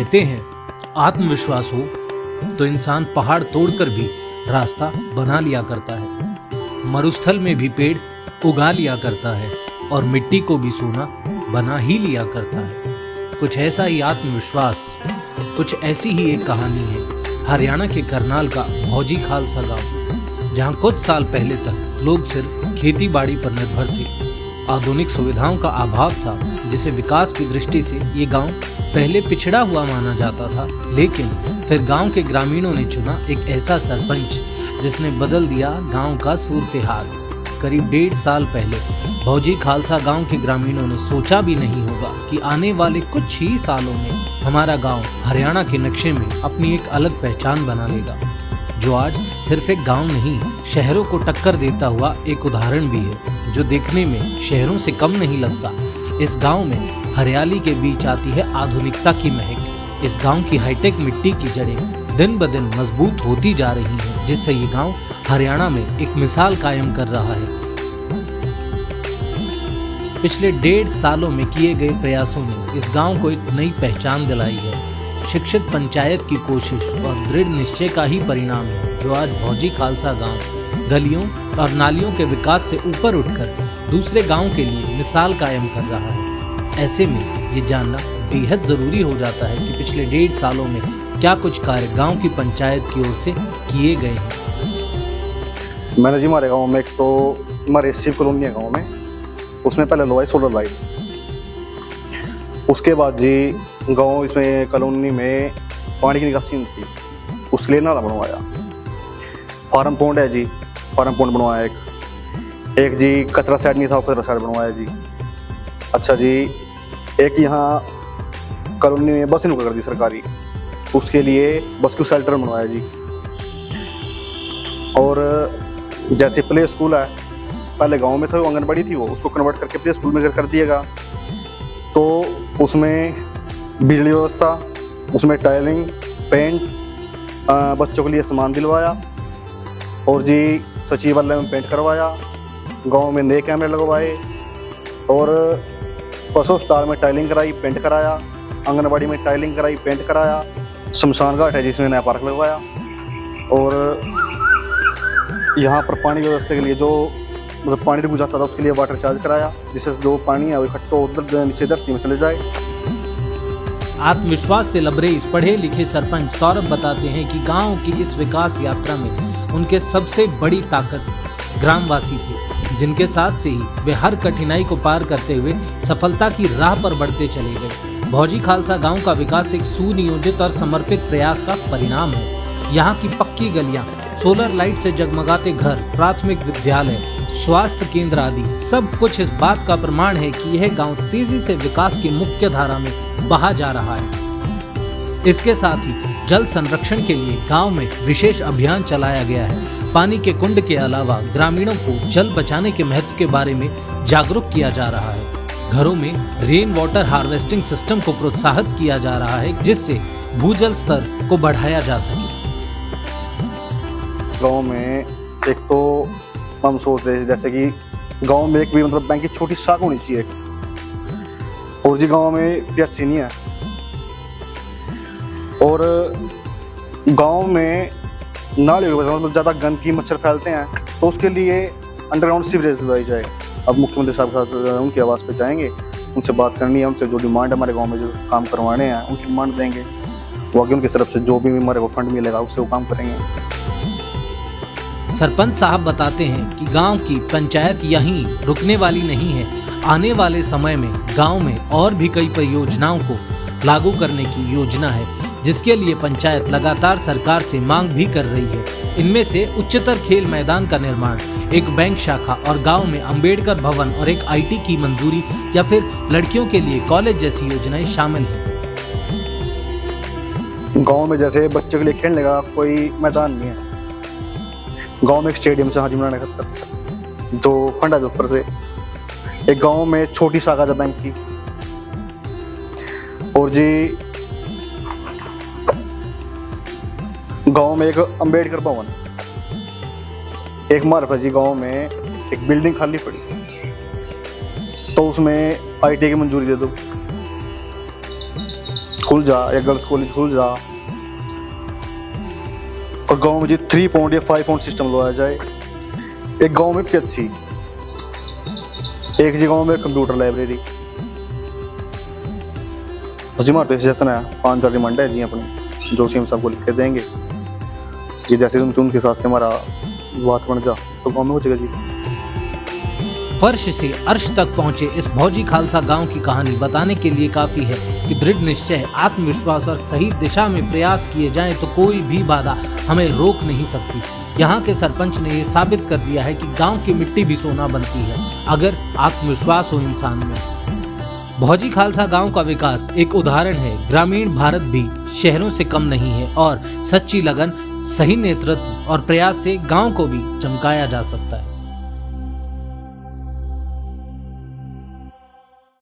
कहते हैं आत्मविश्वास हो तो इंसान पहाड़ तोड़कर भी रास्ता बना लिया करता है, मरुस्थल में भी पेड़ उगा लिया करता है और मिट्टी को भी सोना बना ही लिया करता है। कुछ ऐसा ही आत्मविश्वास, कुछ ऐसी ही एक कहानी है हरियाणा के करनाल का भौजी खालसा गांव, जहां कुछ साल पहले तक लोग सिर्फ खेती बाड़ी पर निर्भर थे। आधुनिक सुविधाओं का अभाव था, जिसे विकास की दृष्टि से ये गांव पहले पिछड़ा हुआ माना जाता था। लेकिन फिर गांव के ग्रामीणों ने चुना एक ऐसा सरपंच जिसने बदल दिया गांव का सूरत-ए-हाल। करीब 1.5 साल पहले भौजी खालसा गांव के ग्रामीणों ने सोचा भी नहीं होगा कि आने वाले कुछ ही सालों में हमारा गांव हरियाणा के नक्शे में अपनी एक अलग पहचान बना लेगा, जो आज सिर्फ एक गांव नहीं, शहरों को टक्कर देता हुआ एक उदाहरण भी है, जो देखने में शहरों से कम नहीं लगता। इस गांव में हरियाली के बीच आती है आधुनिकता की महक। इस गांव की हाईटेक मिट्टी की जड़ें दिन ब दिन मजबूत होती जा रही हैं, जिससे ये गांव हरियाणा में एक मिसाल कायम कर रहा है। पिछले 1.5 सालों में किए गए प्रयासों ने इस गांव को एक नई पहचान दिलाई है। शिक्षित पंचायत की कोशिश और दृढ़ निश्चय का ही परिणाम है, जो आज भौजी खालसा गांव गलियों और नालियों के विकास से ऊपर उठकर दूसरे गांव के लिए मिसाल कायम कर रहा है। ऐसे में ये जानना बेहद जरूरी हो जाता है कि पिछले 1.5 सालों में क्या कुछ कार्य गांव की पंचायत की ओर से किए गए हैं। मैंने जी हमारे गांव में एक तो हमारे शिव कॉलोनी है गांव में, उसमें पहले लगवाई सोलर लाइट। उसके बाद जी गांव इसमें कॉलोनी में पानी की निकासी नहीं थी, उसके लिए नाला बनवाया। फार्म पॉन्ड है जी, फार्म पॉन्ड बनवाया एक जी कचरा साइड नहीं था, कचरा साइड बनवाया जी। अच्छा जी, एक यहाँ कॉलोनी में बस इनको कर दी सरकारी, उसके लिए बस को शेल्टर बनवाया जी। और जैसे प्ले स्कूल है, पहले गांव में था, वो आंगनबाड़ी थी, वो उसको कन्वर्ट करके प्ले स्कूल में कर दिएगा। तो उसमें बिजली व्यवस्था, उसमें टाइलिंग, पेंट, बच्चों के लिए सामान दिलवाया और जी सचिवालय में पेंट करवाया। गांव में नए कैमरे लगवाए और पशु अस्पताल में टाइलिंग कराई, पेंट कराया। आंगनबाड़ी में टाइलिंग कराई, पेंट कराया। शमशान घाट है जिसमें नया पार्क लगवाया। और यहाँ पर पानी व्यवस्था के लिए जो मतलब पानी रुक जाता था, उसके लिए वाटर चार्ज कराया, जिससे जो पानी है वो इकट्ठा उधर नीचे धरती में चले जाए। आत्मविश्वास से लबरेज पढ़े लिखे सरपंच सौरभ बताते हैं कि गांव की इस विकास यात्रा में उनके सबसे बड़ी ताकत ग्रामवासी थे, जिनके साथ से ही वे हर कठिनाई को पार करते हुए सफलता की राह पर बढ़ते चले गए। भौजी खालसा गांव का विकास एक सुनियोजित और समर्पित प्रयास का परिणाम है। यहाँ की पक्की गलियां, सोलर लाइट से जगमगाते घर, प्राथमिक विद्यालय, स्वास्थ्य केंद्र आदि सब कुछ इस बात का प्रमाण है कि यह गांव तेजी से विकास की मुख्य धारा में बहा जा रहा है। इसके साथ ही जल संरक्षण के लिए गांव में विशेष अभियान चलाया गया है। पानी के कुंड के अलावा ग्रामीणों को जल बचाने के महत्व के बारे में जागरूक किया जा रहा है। घरों में रेन वाटर हार्वेस्टिंग सिस्टम को प्रोत्साहित किया जा रहा है, जिससे भूजल स्तर को बढ़ाया जा सके। गांव में एक तो हम सोच रहे थे जैसे कि गांव में एक भी मतलब बैंक की छोटी शाखा होनी चाहिए। और जी गांव में पीएचसी नहीं है और गांव में नाले मतलब ज़्यादा गंदगी मच्छर फैलते हैं, तो उसके लिए अंडरग्राउंड सीवरेज दिलवाई जाए। अब मुख्यमंत्री साहब के साथ उनकी आवाज़ पे जाएंगे, उनसे बात करनी है, उनसे जो डिमांड हमारे गाँव में जो काम करवाने हैं उनकी डिमांड देंगे, वो आगे उनकी तरफ से जो भी हमारे को फंड मिलेगा उससे वो काम करेंगे। सरपंच साहब बताते हैं कि गांव की पंचायत यहीं रुकने वाली नहीं है। आने वाले समय में गांव में और भी कई परियोजनाओं को लागू करने की योजना है, जिसके लिए पंचायत लगातार सरकार से मांग भी कर रही है। इनमें से उच्चतर खेल मैदान का निर्माण, एक बैंक शाखा और गांव में अंबेडकर भवन और एक IT की मंजूरी या फिर लड़कियों के लिए कॉलेज जैसी योजनाएं शामिल हैं। गाँव में जैसे बच्चों के लिए खेलने का कोई मैदान नहीं है। गांव में एक स्टेडियम से हाजी बनाने खातर जो फंड है ऊपर से, एक गांव में छोटी शाखा है बैंक की। और जी गांव में एक अंबेडकर भवन, एक मार्फ है जी गांव में एक बिल्डिंग खाली पड़ी, तो उसमें IT की मंजूरी दे दो। खुल जा या गर्ल्स कॉलेज खुल जा और गांव में जो 3 पॉइंट या 5 पॉइंट सिस्टम लगाया जाए। एक गांव में PHC, एक जगह में कंप्यूटर लाइब्रेरी। जी हमारे तो सेशन है 5 रिमांड है जी अपने जो सीएम साहब को लिख के देंगे कि जैसे उनके हिसाब से हमारा बात बन जा तो गाँव में हो जाएगा जी। फर्श से अर्श तक पहुंचे इस भौजी खालसा गांव की कहानी बताने के लिए काफी है कि दृढ़ निश्चय, आत्मविश्वास और सही दिशा में प्रयास किए जाएं तो कोई भी बाधा हमें रोक नहीं सकती। यहाँ के सरपंच ने ये साबित कर दिया है कि गांव की मिट्टी भी सोना बनती है अगर आत्मविश्वास हो इंसान में। भौजी खालसा गांव का विकास एक उदाहरण है। ग्रामीण भारत भी शहरों से कम नहीं है और सच्ची लगन, सही नेतृत्व और प्रयास से गांव को भी चमकाया जा सकता है।